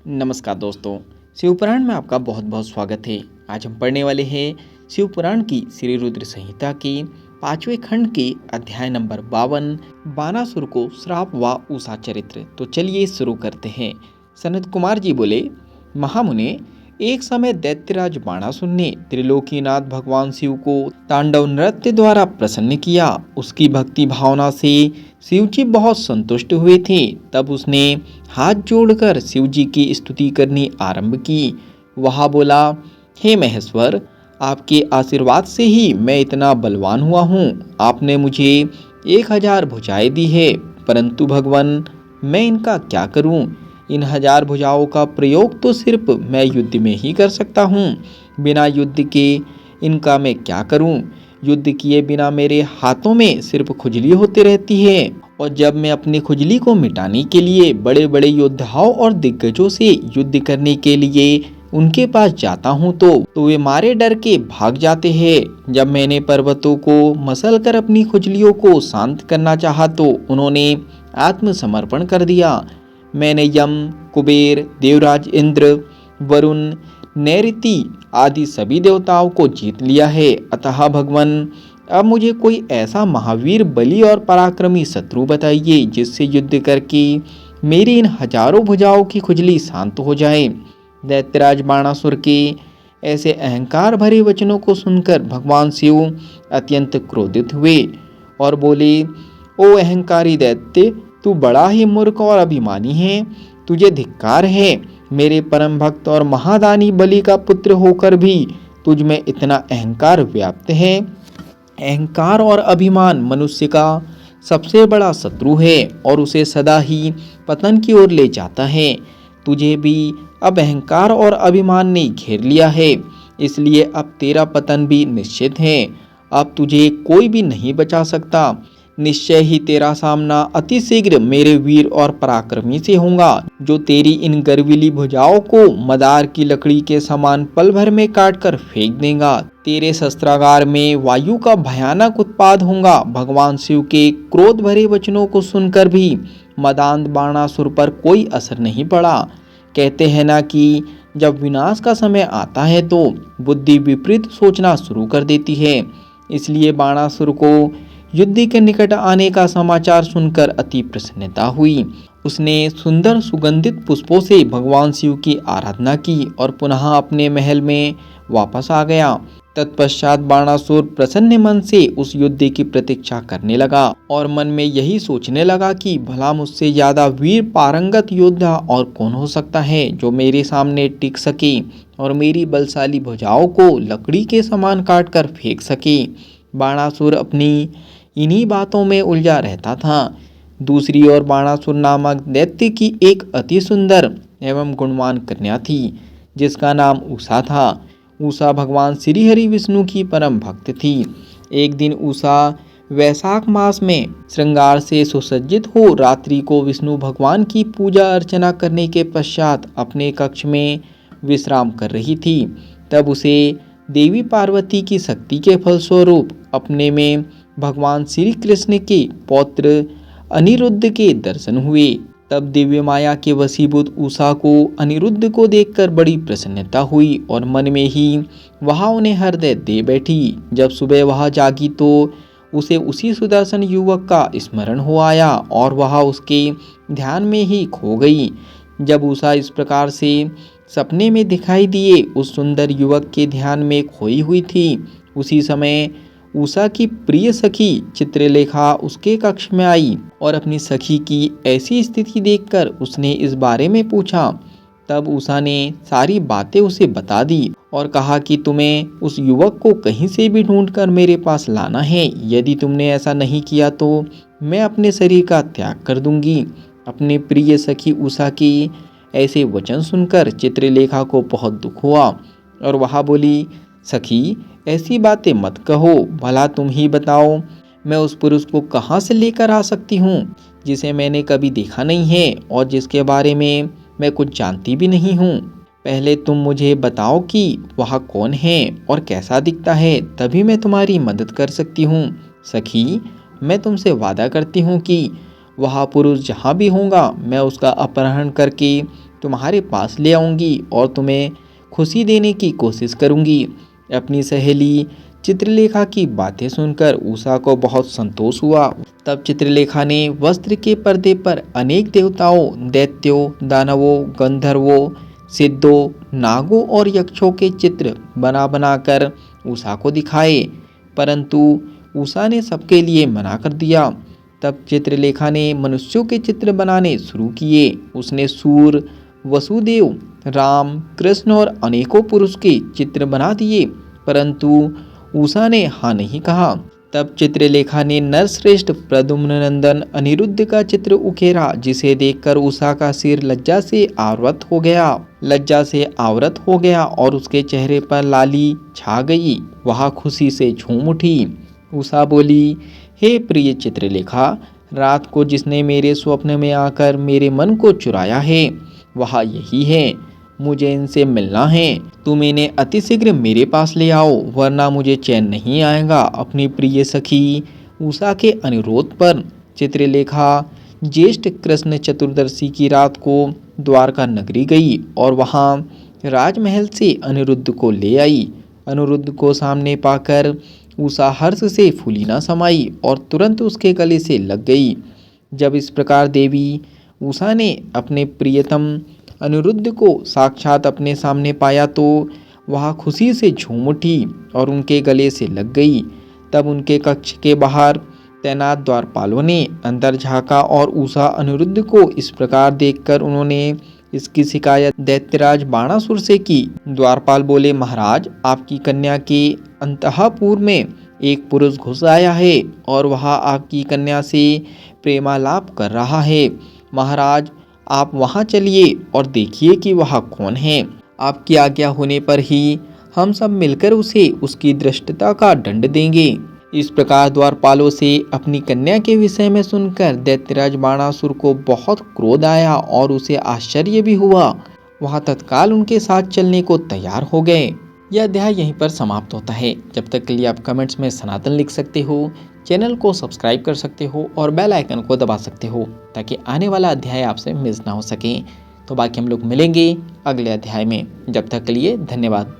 नमस्कार दोस्तों, शिवपुराण में आपका बहुत बहुत स्वागत है। आज हम पढ़ने वाले हैं शिवपुराण की श्री रुद्र संहिता के 5वें खंड के अध्याय नंबर 52 बानासुर को श्राप व उषा चरित्र। तो चलिए शुरू करते हैं। सनत कुमार जी बोले, महामुने, एक समय दैत्यराज बाणासुर ने त्रिलोकीनाथ भगवान शिव को तांडव नृत्य द्वारा प्रसन्न किया। उसकी भक्ति भावना से शिव जी बहुत संतुष्ट हुए थे। तब उसने हाथ जोड़कर शिव जी की स्तुति करनी आरंभ की। वह बोला, हे महेश्वर, आपके आशीर्वाद से ही मैं इतना बलवान हुआ हूँ। आपने मुझे 1000 भुजाएं दी है, परंतु भगवान मैं इनका क्या करूँ। इन 1000 भुजाओं का प्रयोग तो सिर्फ मैं युद्ध में ही कर सकता हूँ। बिना युद्ध के इनका मैं क्या करूँ। युद्ध किए बिना मेरे हाथों में सिर्फ खुजली होती रहती है, और जब मैं अपनी खुजली को मिटाने के लिए बड़े बड़े योद्धाओं और दिग्गजों से युद्ध करने के लिए उनके पास जाता हूँ तो वे मारे डर के भाग जाते हैं। जब मैंने पर्वतों को मसल कर अपनी खुजलियों को शांत करना चाहा तो उन्होंने आत्मसमर्पण कर दिया। मैंने यम, कुबेर, देवराज इंद्र, वरुण, नैऋति आदि सभी देवताओं को जीत लिया है। अतः भगवान, अब मुझे कोई ऐसा महावीर, बली और पराक्रमी शत्रु बताइए जिससे युद्ध करके मेरी इन 1000 भुजाओं की खुजली शांत हो जाए। दैत्यराज बाणासुर के ऐसे अहंकार भरे वचनों को सुनकर भगवान शिव अत्यंत क्रोधित हुए और बोले, ओ अहंकारी दैत्य, तू बड़ा ही मूर्ख और अभिमानी है। तुझे धिक्कार है। मेरे परम भक्त और महादानी बलि का पुत्र होकर भी तुझ में इतना अहंकार व्याप्त है। अहंकार और अभिमान मनुष्य का सबसे बड़ा शत्रु है और उसे सदा ही पतन की ओर ले जाता है। तुझे भी अब अहंकार और अभिमान ने घेर लिया है, इसलिए अब तेरा पतन भी निश्चित है। अब तुझे कोई भी नहीं बचा सकता। निश्चय ही तेरा सामना अति शीघ्र मेरे वीर और पराक्रमी से होगा, जो तेरी इन गर्विली भुजाओं को मदार की लकड़ी के समान पल भर में काटकर फेंक देगा। तेरे शस्त्रागार में वायु का भयानक उत्पाद होगा। भगवान शिव के क्रोध भरे वचनों को सुनकर भी मदांध बाणासुर पर कोई असर नहीं पड़ा। कहते हैं ना कि जब विनाश का समय आता है तो बुद्धि विपरीत सोचना शुरू कर देती है। इसलिए बाणासुर को युद्ध के निकट आने का समाचार सुनकर अति प्रसन्नता हुई। उसने सुंदर सुगंधित पुष्पों से भगवान शिव की आराधना की और पुनः अपने महल में वापस आ गया। तत्पश्चात बाणासुर प्रसन्न मन से उस युद्ध की प्रतीक्षा करने लगा और मन में यही सोचने लगा कि भला मुझसे ज्यादा वीर पारंगत योद्धा और कौन हो सकता है जो मेरे सामने टिक सके और मेरी बलशाली भुजाओं को लकड़ी के समान काटकर फेंक सके। बाणासुर अपनी इन्हीं बातों में उलझा रहता था। दूसरी ओर बाणासुर नामक दैत्य की एक अति सुंदर एवं गुणवान कन्या थी, जिसका नाम उषा था। उषा भगवान श्री हरि विष्णु की परम भक्त थी। एक दिन उषा वैशाख मास में श्रृंगार से सुसज्जित हो रात्रि को विष्णु भगवान की पूजा अर्चना करने के पश्चात अपने कक्ष में विश्राम कर रही थी। तब उसे देवी पार्वती की शक्ति के फलस्वरूप अपने में भगवान श्री कृष्ण के पौत्र अनिरुद्ध के दर्शन हुए। तब दिव्य माया के वशीभूत उषा को अनिरुद्ध को देखकर बड़ी प्रसन्नता हुई और मन में ही वह उन्हें हृदय दे बैठी। जब सुबह वह जागी तो उसे उसी सुदर्शन युवक का स्मरण हो आया और वह उसके ध्यान में ही खो गई। जब उषा इस प्रकार से सपने में दिखाई दिए उस सुंदर युवक के ध्यान में खोई हुई थी, उसी समय उषा की प्रिय सखी चित्रलेखा उसके कक्ष में आई और अपनी सखी की ऐसी स्थिति देखकर उसने इस बारे में पूछा। तब उषा ने सारी बातें उसे बता दी और कहा कि तुम्हें उस युवक को कहीं से भी ढूंढकर मेरे पास लाना है। यदि तुमने ऐसा नहीं किया तो मैं अपने शरीर का त्याग कर दूंगी। अपने प्रिय सखी उषा की ऐसे वचन सुनकर चित्रलेखा को बहुत दुख हुआ और वह बोली, सखी, ऐसी बातें मत कहो। भला तुम ही बताओ, मैं उस पुरुष को कहाँ से लेकर आ सकती हूँ जिसे मैंने कभी देखा नहीं है और जिसके बारे में मैं कुछ जानती भी नहीं हूँ। पहले तुम मुझे बताओ कि वह कौन है और कैसा दिखता है, तभी मैं तुम्हारी मदद कर सकती हूँ। सखी, मैं तुमसे वादा करती हूँ कि वह पुरुष जहाँ भी होगा मैं उसका अपहरण करके तुम्हारे पास ले आऊँगी और तुम्हें खुशी देने की कोशिश करूँगी। अपनी सहेली चित्रलेखा की बातें सुनकर उषा को बहुत संतोष हुआ। तब चित्रलेखा ने वस्त्र के पर्दे पर अनेक देवताओं, दैत्यों, दानवों, गंधर्वों, सिद्धों, नागों और यक्षों के चित्र बना बनाकर उषा को दिखाए, परंतु उषा ने सबके लिए मना कर दिया। तब चित्रलेखा ने मनुष्यों के चित्र बनाने शुरू किए। उसने सूर, वसुदेव, राम, कृष्ण और अनेकों पुरुष के चित्र बना दिए, परंतु उषा ने हाँ नहीं कहा। तब चित्रलेखा ने नरश्रेष्ठ प्रद्युम्ननंदन अनिरुद्ध का चित्र उकेरा, जिसे देखकर उषा का सिर लज्जा से आवृत हो गया और उसके चेहरे पर लाली छा गई। वह खुशी से झूम उठी। उषा बोली, हे प्रिय चित्रलेखा, रात को जिसने मेरे स्वप्न में आकर मेरे मन को चुराया है वह यही है। मुझे इनसे मिलना है। तुम इन्हें अतिशीघ्र मेरे पास ले आओ, वरना मुझे चैन नहीं आएगा। अपनी प्रिय सखी उषा के अनुरोध पर चित्रलेखा ज्येष्ठ कृष्ण चतुर्दशी की रात को द्वारका नगरी गई और वहां राजमहल से अनिरुद्ध को ले आई। अनिरुद्ध को सामने पाकर उषा हर्ष से फूली न समाई और तुरंत उसके गले से लग गई। जब इस प्रकार देवी उषा ने अपने प्रियतम अनिरुद्ध को साक्षात अपने सामने पाया तो वह खुशी से झूम उठी और उनके गले से लग गई। तब उनके कक्ष के बाहर तैनात द्वारपालों ने अंदर झांका और उषा अनिरुद्ध को इस प्रकार देखकर उन्होंने इसकी शिकायत दैत्यराज बाणासुर से की। द्वारपाल बोले, महाराज, आपकी कन्या के अंतःपुर में एक पुरुष घुस आया है और वह आपकी कन्या से प्रेमालाप कर रहा है। महाराज, आप वहां चलिए और देखिए कि वह कौन है। आपकी आज्ञा होने पर ही हम सब मिलकर उसे उसकी धृष्टता का दंड देंगे। इस प्रकार द्वारपालों से अपनी कन्या के विषय में सुनकर दैत्यराज बाणासुर को बहुत क्रोध आया और उसे आश्चर्य भी हुआ। वह तत्काल उनके साथ चलने को तैयार हो गए। यह अध्याय यहीं पर समाप्त होता है। जब तक के लिए आप कमेंट्स में सनातन लिख सकते हो, चैनल को सब्सक्राइब कर सकते हो और बेल आइकन को दबा सकते हो ताकि आने वाला अध्याय आपसे मिस ना हो सके। तो बाकी हम लोग मिलेंगे अगले अध्याय में। जब तक के लिए धन्यवाद।